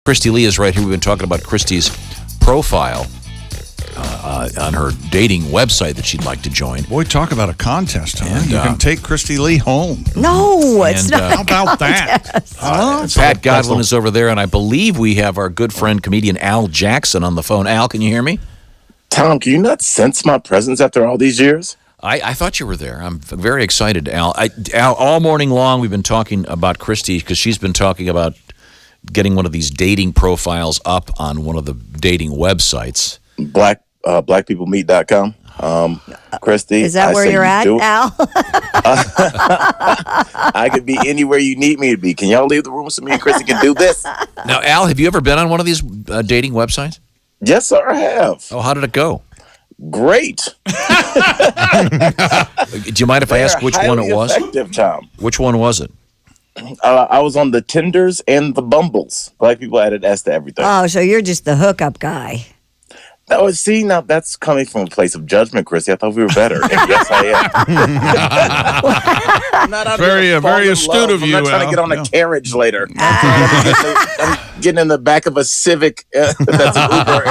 Kristi Lee is right here. We've been talking about Kristi's profile on her dating website that she'd like to join. Boy, talk about a contest, huh? And, you can take Kristi Lee home. No, it's not. How about that? Pat Godwin is over there, and I believe we have our good friend, comedian Al Jackson on the phone. Al, can you hear me? Tom, can you not sense my presence after all these years? I thought you were there. I'm very excited, Al. Al, all morning long we've been talking about Kristi because she's been talking about getting one of these dating profiles up on one of the dating websites. Blackpeoplemeet.com. Kristi, Is that where you're at, Al? I could be anywhere you need me to be. Can y'all leave the room so me and Kristi can do this? Now, Al, have you ever been on one of these dating websites? Yes, sir, I have. Oh, how did it go? Great. Do you mind if I ask which one it was? Effective, Tom. Which one was it? I was on the Tinders and the Bumbles. Black people added S to everything. Oh, so you're just the hookup guy. Now that's coming from a place of judgment, Kristi. I thought we were better. And yes, I am. I'm not out Very here to fall in astute love. of you, I'm not trying Al. to get on a carriage later. I'm getting in the back of a Civic that's Uber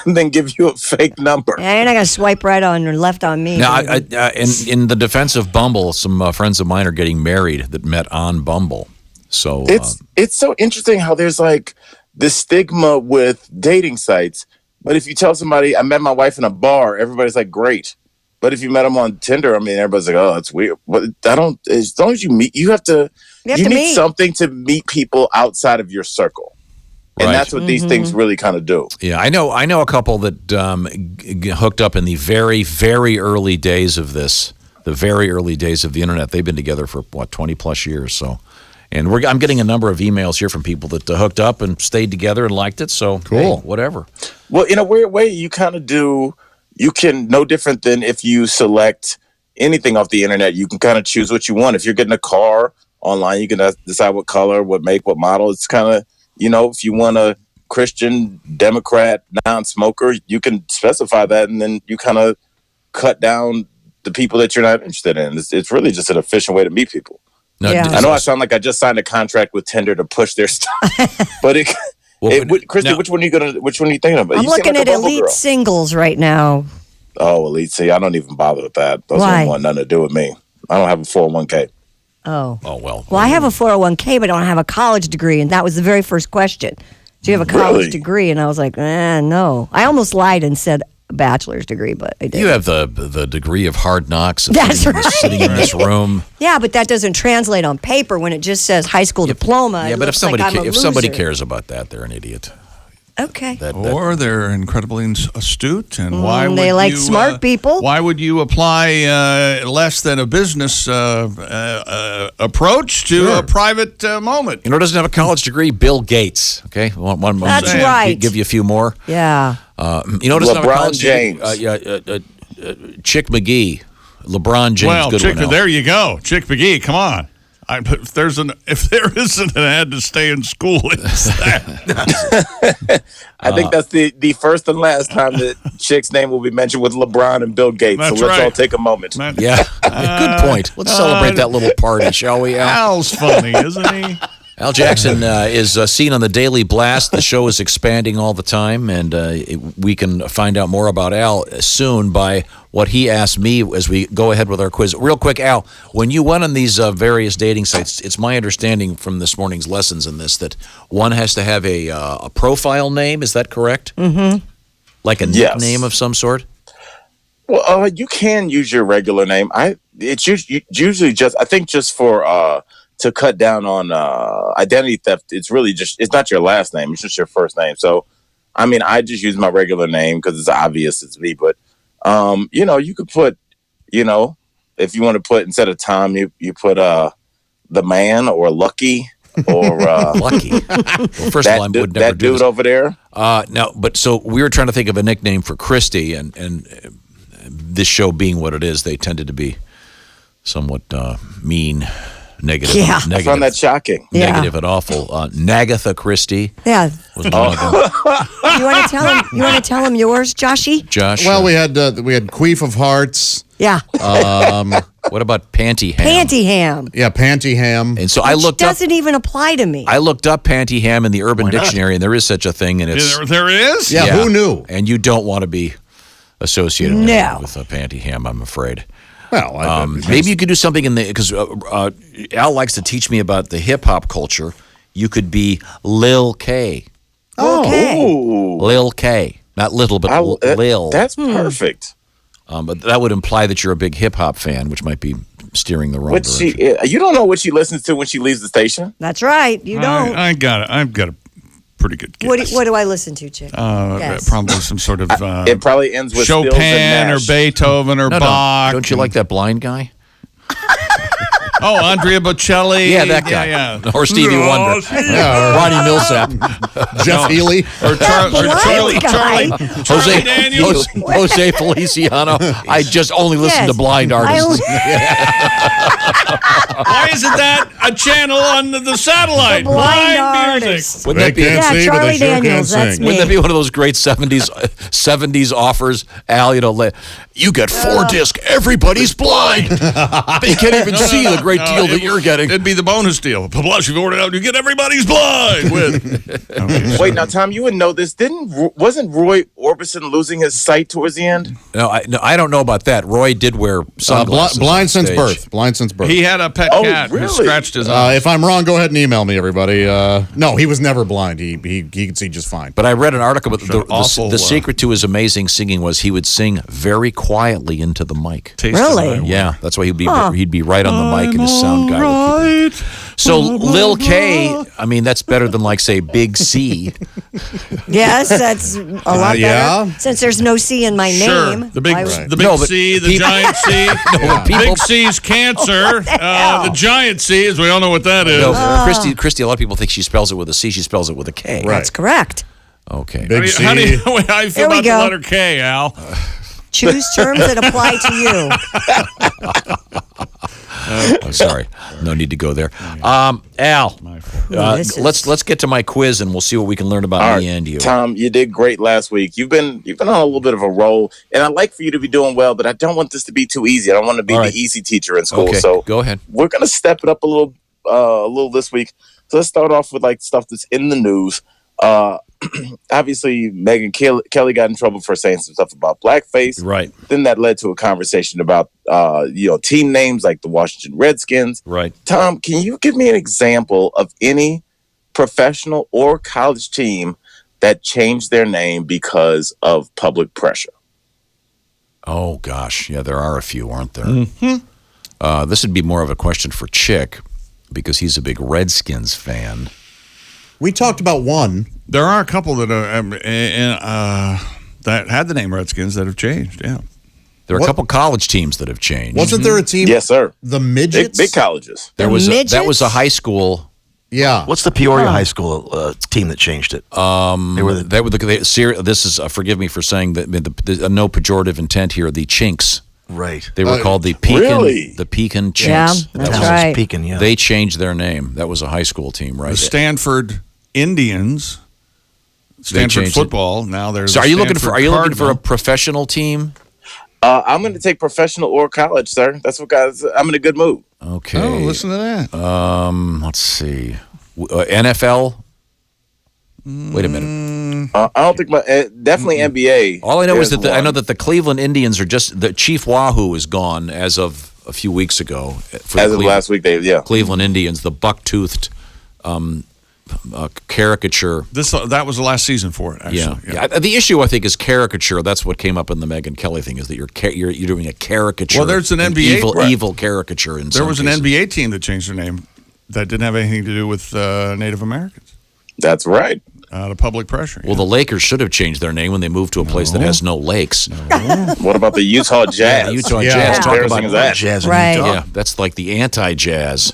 and then give you a fake number. Yeah, you're not going to swipe right on or left on me. Now, in the defense of Bumble, some friends of mine are getting married that met on Bumble. So It's so interesting how there's like this stigma with dating sites. But if you tell somebody, I met my wife in a bar, everybody's like, great. But if you met them on Tinder, I mean, everybody's like, oh, that's weird. But as long as you meet, you need meet. something to meet people outside of your circle. And Right. that's what these things really kind of do. yeah, I know a couple that hooked up in the very, very early days of this, the very early days of the internet. They've been together for, 20 plus years. So, and I'm getting a number of emails here from people that hooked up and stayed together and liked it. So, Cool. hey, whatever. Well, in a weird way, you kind of do, you can, no different than if you select anything off the internet, you can kind of choose what you want. If you're getting a car online, you can decide what color, what make, what model. It's kind of, if you want a Christian, Democrat, non-smoker, you can specify that, and then you kind of cut down the people that you're not interested in. It's really just an efficient way to meet people. Now, Yeah. I know I sound like I just signed a contract with Tinder to push their stuff, but Kristi, now- which one are you thinking about? I'm You seem looking like at a Bumble elite girl. singles right now. Oh, elite. See, I don't even bother with that. Those Why? don't want nothing to do with me. I don't have a 401k. Oh. Oh, well. Well, I have a 401k, but I don't have a college degree, and that was the very first question. Do you have a college Really? degree? And I was like, no. I almost lied and said a bachelor's degree, but I didn't. You have the degree of hard knocks of That's sitting in this room. Yeah, but that doesn't translate on paper when it just says high school diploma. Yeah, It but if looks like somebody I'm a if somebody loser. cares about that, they're an idiot. Okay. Or they're incredibly astute, and why would they like you, smart people. Why would you apply less than a business approach to a private moment? You know who doesn't have a college degree? Bill Gates. Okay, one That's saying. right. Give you a few more. Yeah. You know who doesn't have a LeBron college James. degree? Chick McGee. LeBron James. Well, good one. Al. there you go, Chick McGee. Come on. If there isn't an ad to stay in school, it's that. I think that's the first and last time that Chick's name will be mentioned with LeBron and Bill Gates. That's so let's right. all take a moment. Yeah, good point. Let's celebrate that little party, shall we, Al? Al's funny, isn't he? Al Jackson is seen on the Daily Blast. The show is expanding all the time, and we can find out more about Al soon by what he asked me as we go ahead with our quiz. Real quick, Al, when you went on these various dating sites, it's my understanding from this morning's lessons in this that one has to have a profile name. Is that correct? Mm-hmm. Like a Yes. nickname of some sort? Well, you can use your regular name. It's usually just for to cut down on identity theft. It's really it's not your last name. It's just your first name. So, I mean, I just use my regular name because it's obvious it's me. But, you could put, if you want to put, instead of Tom, you put the man or Lucky or Lucky. Well, first of all, I would never that do dude this. over there. No, but so we were trying to think of a nickname for Kristi, and this show being what it is, they tended to be somewhat mean, negative, Yeah. I found that shocking. Yeah. negative and awful. Nagatha Christie Yeah. was one of them. You want to tell him? You want to tell him yours, Joshy? Josh. Well, we had Queef of Hearts. Yeah. What about panty ham? Panty ham. Yeah, panty ham. And so I Which looked up. doesn't even apply to me. I looked up panty ham in the Urban Dictionary, and there is such a thing, and it's There is? Yeah, who knew? And you don't want to be associated No. with a panty ham, I'm afraid. Well, Maybe you could do something in the because Al likes to teach me about the hip hop culture. You could be Lil K. Okay. Ooh. Lil K, not little, but Lil. That's perfect. But that would imply that you're a big hip hop fan, which might be steering the wrong What direction. you don't know what she listens to when she leaves the station. That's right. You don't. I got it. I've got a pretty good guess. What do I listen to, Chick? Yes. Probably some sort of It probably ends with Stills and Chopin or Nash. Beethoven or No, Bach. don't you like that blind guy? Oh, Andrea Bocelli. Yeah, that guy. Yeah. Or Stevie Wonder. Ronnie Millsap. Jeff Healy. Or Charlie guy. Jose Daniels. Jose Feliciano. I just only listen to blind artists. Why isn't that a channel on the satellite? The blind music. artist. Wouldn't that be? Can't Yeah, see, but Charlie they sure Daniels, can that's sing. me. Wouldn't that be one of those great 70s offers? Al, you get 4-disc. Everybody's blind. They can't even see the great deal that you're getting. It'd be the bonus deal. Plus, you've ordered out, you get everybody's blind with. Wait, now Tom, you wouldn't know this. Wasn't Roy Orbison losing his sight towards the end? No, I don't know about that. Roy did wear sunglasses. Blind on since stage. birth. Blind since birth. He had a pet Oh, cat who really? scratched his eye. If I'm wrong, go ahead and email me, everybody. No, he was never blind. He could see just fine. But I read an article about awful, the secret to his amazing singing was he would sing very quietly into the mic. Taste of Really? my- Yeah, that's why he'd be right on the mic, and his sound guy would keep it. So Lil K, I mean, that's better than like say Big C. Yes, that's a lot yeah. better. Since there's no C in my Sure. name. The big, why would- the big No, but C, the people- giant C. but people- Big C's cancer. hell? The giant C, as we all know what that is. No, Kristi, a lot of people think she spells it with a C. She spells it with a K. Right. That's correct. Okay. Big C. How do you feel Here we about the go. letter K, Al? Choose terms that apply to you. Oh, sorry, no need to go there. Al, This is- let's get to my quiz, and we'll see what we can learn about All me right, and you. Tom, you did great last week. You've been on a little bit of a roll, and I'd like for you to be doing well, but I don't want this to be too easy. I don't want to be All right. the easy teacher in school. Okay, So go ahead. we're gonna step it up a little this week. So let's start off with like stuff that's in the news. Obviously, Megyn Kelly got in trouble for saying some stuff about blackface. Right, Then that led to a conversation about team names like the Washington Redskins. right. Tom, can you give me an example of any professional or college team that changed their name because of public pressure? Oh gosh, yeah, there are a few, aren't there? This would be more of a question for Chick because he's a big Redskins fan. We talked about one. There are a couple that that had the name Redskins that have changed. Yeah. There are What- a couple college teams that have changed. Wasn't there a team? Yes, sir. The Big, midgets. big colleges. There The was that was midgets? a high school. Yeah. What's the Peoria High School team that changed it? This is forgive me for saying that no pejorative intent here. The Chinks. Right. They were called the Pekin. Really? The Pekin Chinks. Yeah, That that's was- right. Pekin, yeah. They changed their name. That was a high school team, right? The Stanford Indians. Stanford changed it. football. Now there's. So the are you looking Stanford for a Cardinal. professional team? I'm going to take professional or college, sir. That's what guys. I'm in a good mood. Okay. Oh, listen to that. Let's see. NFL. Wait a minute. I don't think definitely NBA. All I know is There's that I know one. that the Cleveland Indians are just the Chief Wahoo is gone as of a few weeks ago. For the as of last week, Cleveland Indians, the buck-toothed caricature. That was the last season for it. Yeah. Actually. Yeah. The issue I think is caricature. That's what came up in the Megyn Kelly thing is that you're doing a caricature. Well, there's an NBA evil caricature in There some was an cases. NBA team that changed their name that didn't have anything to do with Native Americans. That's right. The public pressure. Well, the Lakers should have changed their name when they moved to a place that has no lakes. What about the Utah Jazz? Yeah, the Utah Yeah. Jazz. How Talk embarrassing about is that? Jazz in Right. Utah. Yeah, that's like the anti-jazz.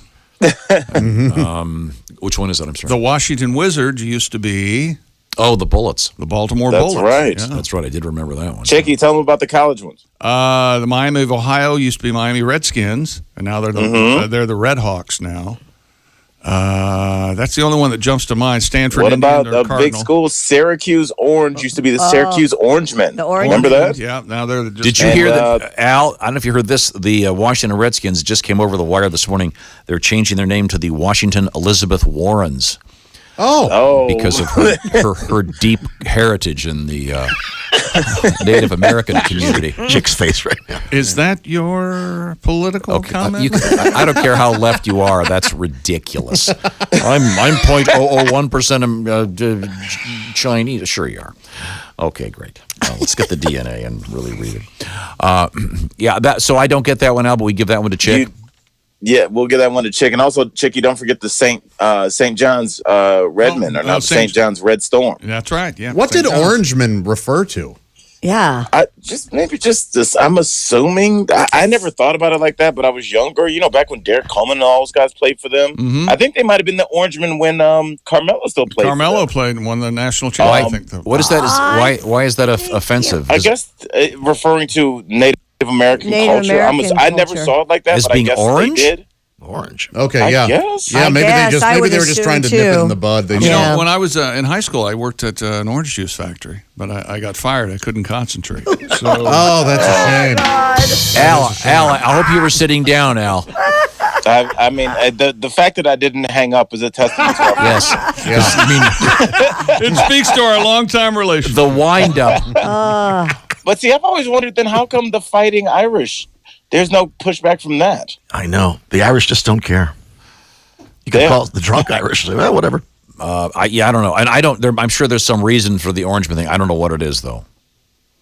Which one is that? I'm sorry. The Washington Wizards used to be The Bullets. the Baltimore That's Bullets. right. Yeah. That's right. I did remember that one. Chicky, tell them about the college ones. The Miami of Ohio used to be Miami Redskins, and now they're the Red Hawks now. That's the only one that jumps to mind. Stanford. What Indian, about or a Cardinal. big school? Syracuse Orange used to be the Syracuse Orangemen. The Orange Remember that? Yeah, now they're just. Did you And, hear that, Al? I don't know if you heard this. The Washington Redskins just came over the wire this morning. They're changing their name to the Washington Elizabeth Warrens Oh, because of her deep heritage in the Native American community. Chick's face right now. Is that your political comment? I don't care how left you are. That's ridiculous. I'm 0.001% Chinese. Sure you are. Okay, great. Let's get the DNA and really read it. So I don't get that one, Al, but we give that one to Chick. Yeah, we'll give that one to Chick. And also, Chick, you don't forget the St. John's Redmen, or not St. John's Red Storm. That's right. Yeah. What St. did John's. Orangeman refer to? Yeah. Maybe just this. I'm assuming. I never thought about it like that, but I was younger. Back when Derek Coleman and all those guys played for them. Mm-hmm. I think they might have been the Orangemen when Carmelo still played. Carmelo for them. played and won the national championship. What is that? Why is that offensive? I guess referring to Native American culture. American I never culture. saw it like that, As but being I guess orange? they did. Orange. Okay, I yeah. guess. Yeah, I maybe guess. I they would were just trying to assume, nip it too. in the bud. They You just- Yeah. know, when I was in high school, I worked at an orange juice factory, but I got fired. I couldn't concentrate. So Oh, that's a shame. Al, I hope you were sitting down, Al. I mean, the fact that I didn't hang up is a testament to our Yes. Yeah. it speaks to our long-time relationship. The wind up. But see, I've always wondered then how come the Fighting Irish? There's no pushback from that. I know. The Irish just don't care. You could Yeah. call it the drunk Irish. Say, well, whatever. I don't know, and I'm sure there's some reason for the Orangeman thing. I don't know what it is though.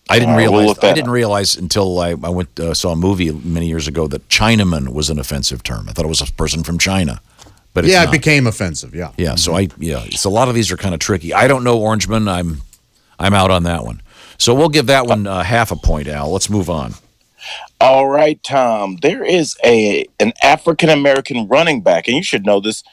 I didn't All right, we'll realize. look that I didn't realize until I went saw a movie many years ago that Chinaman was an offensive term. I thought it was a person from China, but it's Yeah, it not. became offensive, yeah. Yeah, so so a lot of these are kind of tricky. I don't know Orangeman. I'm out on that one. So we'll give that one half a point, Al. Let's move on. All right, Tom. There is an African American running back, and you should know this,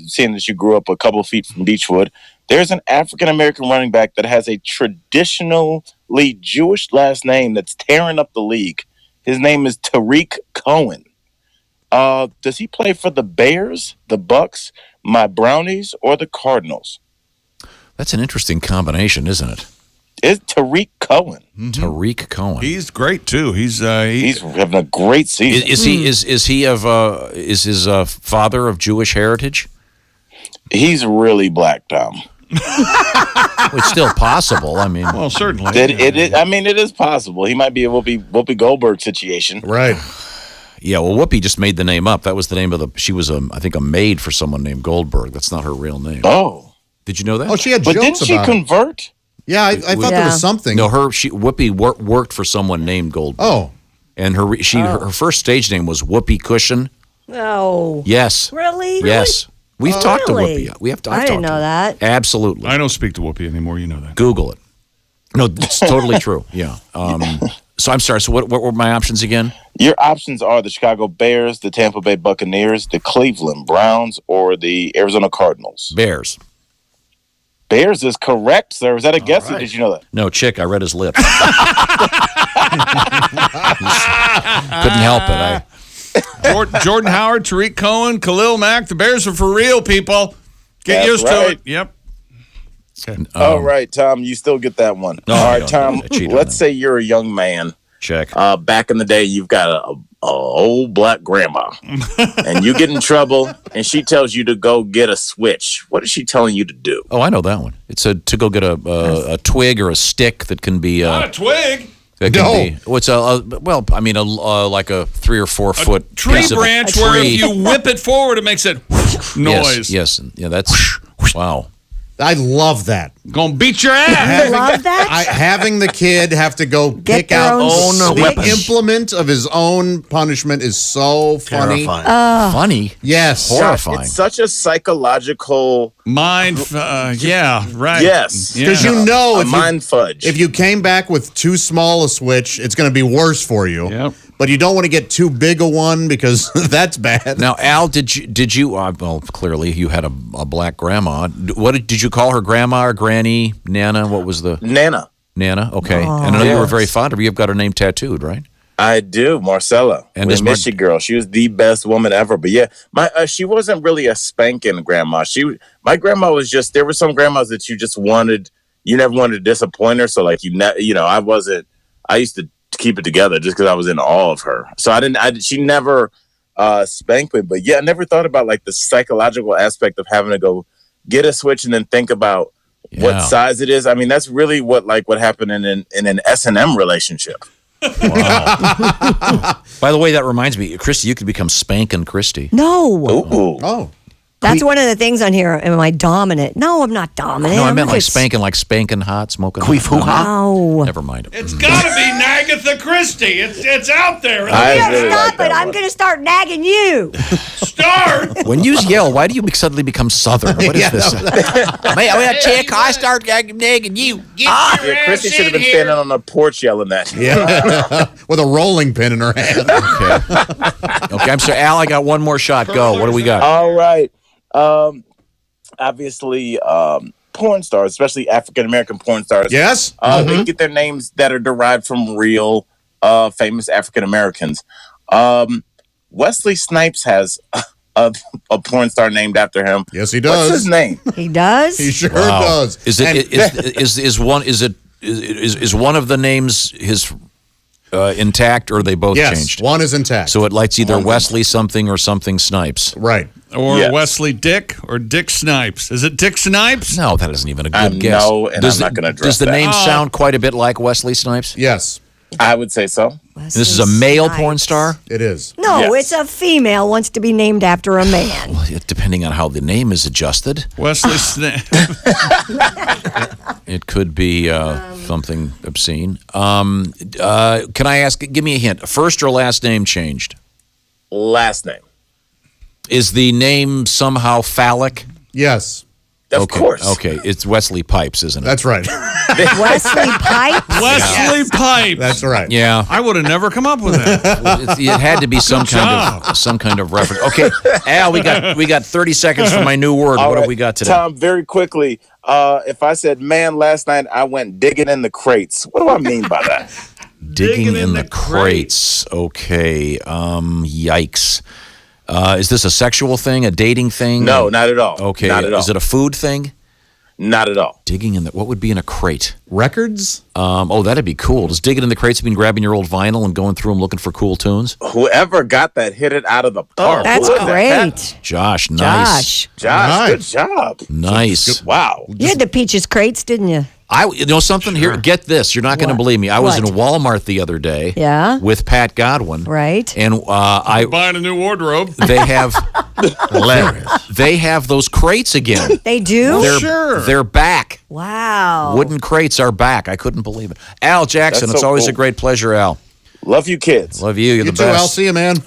seeing that you grew up a couple of feet from Beechwood. There's an African American running back that has a traditionally Jewish last name that's tearing up the league. His name is Tariq Cohen. Does he play for the Bears, the Bucks, my Brownies, or the Cardinals? That's an interesting combination, isn't it? It's Tariq Cohen. Tariq Cohen. He's great too. He's having a great season. Is he is his father of Jewish heritage? He's really black, Tom. It's still possible. I mean, well, certainly. It is. I mean, it is possible. He might be a Whoopi Goldberg situation. Right. yeah. Well, Whoopi just made the name up. That was the name of the. She was I think a maid for someone named Goldberg. That's not her real name. Oh, Did you know that? Oh, she had but jokes didn't she about it. convert? Yeah, I thought there Yeah. was something. No, Whoopi worked for someone named Goldberg. Oh, And her first stage name was Whoopi Cushion. No. Yes. Really? Yes. We've talked to Really? Whoopi. We have to. I didn't know that. Absolutely. I don't speak to Whoopi anymore. You know that. Google it. No, it's totally true. Yeah. So I'm sorry. So what were my options again? Your options are the Chicago Bears, the Tampa Bay Buccaneers, the Cleveland Browns, or the Arizona Cardinals. Bears. Bears is correct, sir. Was that a guess, or right. did you know that? No, Chick. I read his lips. Couldn't help it. Jordan Howard, Tariq Cohen, Khalil Mack. The Bears are for real, people. Get That's used to right. it. Yep. All right, Tom, you still get that one. No, All I right, don't. Tom, I cheat on let's them. say you're a young man. Check. Back in the day, you've got a old black grandma, and you get in trouble, and she tells you to go get a switch. What is she telling you to do? Oh, I know that one. It's to go get a twig or a stick that can be. Not a twig. That can No. be. What's like a 3 or 4 foot Tree piece of a branch where tree. if you whip it forward, it makes that noise. Yes. Yeah. That's wow. I love that. Gonna beat your ass. You love that? Having the kid have to go pick their out own the stick? implement of his own punishment is so funny. Terrifying. Funny. Yes. Horrifying. It's such a psychological Yeah, right. Yes. Yeah. Because you know a if you, mind fudge. if you came back with too small a switch, it's going to be worse for you. Yep. But you don't want to get too big a one because that's bad. Now, Al, did you? Well, clearly you had a black grandma. What did you call her? Grandma or granny? Nana? What was the Nana. Nana? Okay. And I know you were very fond of her. You've got her name tattooed, right? I do, Marcella. And We is miss you, girl. She was the best woman ever. But yeah, my she wasn't really a spanking grandma. My grandma was just. There were some grandmas that you never wanted to disappoint her. So like I wasn't. I used to keep it together just because I was in awe of her. So I didn't. She never spanked me. But yeah, I never thought about like the psychological aspect of having to go get a switch and then think about what size it is. I mean, that's really what happened in an S&M relationship. Wow. By the way, that reminds me, Kristi, you could become Spankin' Kristi. No. Ooh. Oh. That's one of the things on here. Am I dominant? No, I'm not dominant. No, I meant just- like spanking hot, smoking Queef hot. hoo-ha? No. Never mind. It's got to be Nagatha Christie. It's out there. I Yeah, really stop like that it. I'm one. going to start nagging you. Start. When you yell, why do you suddenly become Southern? What is this? I start nagging you. Yeah, Chrissy should have been standing on the porch yelling that. Yeah. With a rolling pin in her hand. Okay, I'm sorry. Al, I got one more shot. Go. What do we got? All right. Obviously, porn stars, especially African American porn stars. Yes. They get their names that are derived from real famous African Americans. Wesley Snipes has a porn star named after him. Yes, he does. What's his name? He does? He sure does. Is one of the names his intact, or are they both Yes, changed? one is intact. So it's either Wesley something or something Snipes. Right. Or Yes. Wesley Dick or Dick Snipes. Is it Dick Snipes? No, that isn't even a good guess. No, and I'm not going to address Does the that. name sound quite a bit like Wesley Snipes? Yes, I would say so. Wesley This is a male Snipes. porn star? it is. No, Yes. it's a female wants to be named after a man. Well, depending on how the name is adjusted, Wesley Snipes. it could be something obscene. Can I ask, give me a hint, first or last name changed? Last name. Is the name somehow phallic? Yes, Of Okay, course. Okay, it's Wesley Pipes, isn't it? that's right. Wesley Pipes? Wesley Pipes. That's right. Yeah. I would have never come up with that. It had to be some kind of reference. Okay, Al, we got 30 seconds for my new word. All What have right. we got today? Tom, very quickly, if I said, man, last night I went digging in the crates, what do I mean by that? Digging in the crates. Okay. Yikes. Is this a sexual thing? A dating thing? No, not at all. Okay. Not at all. Is it a food thing? Not at all. Digging in the what would be in a crate? Records? Oh, that'd be cool. Does digging in the crates mean grabbing your old vinyl and going through them looking for cool tunes? Whoever got that hit it out of the park. That's Who was that? great. Josh, nice. Josh. Josh, good Nice. job. Nice. Wow. You had the peaches crates, didn't you? You know something here? Get this. You're not going to What? believe me. I was in What? Walmart the other day. Yeah. With Pat Godwin. Right. And Buying a new wardrobe. they have they have those crates again. They do? They're back. Wow. Wooden crates are back. I couldn't believe it. Al Jackson, That's it's so always cool. a great pleasure, Al. Love you kids. Love you. You're You the too, best. Al. See you, man.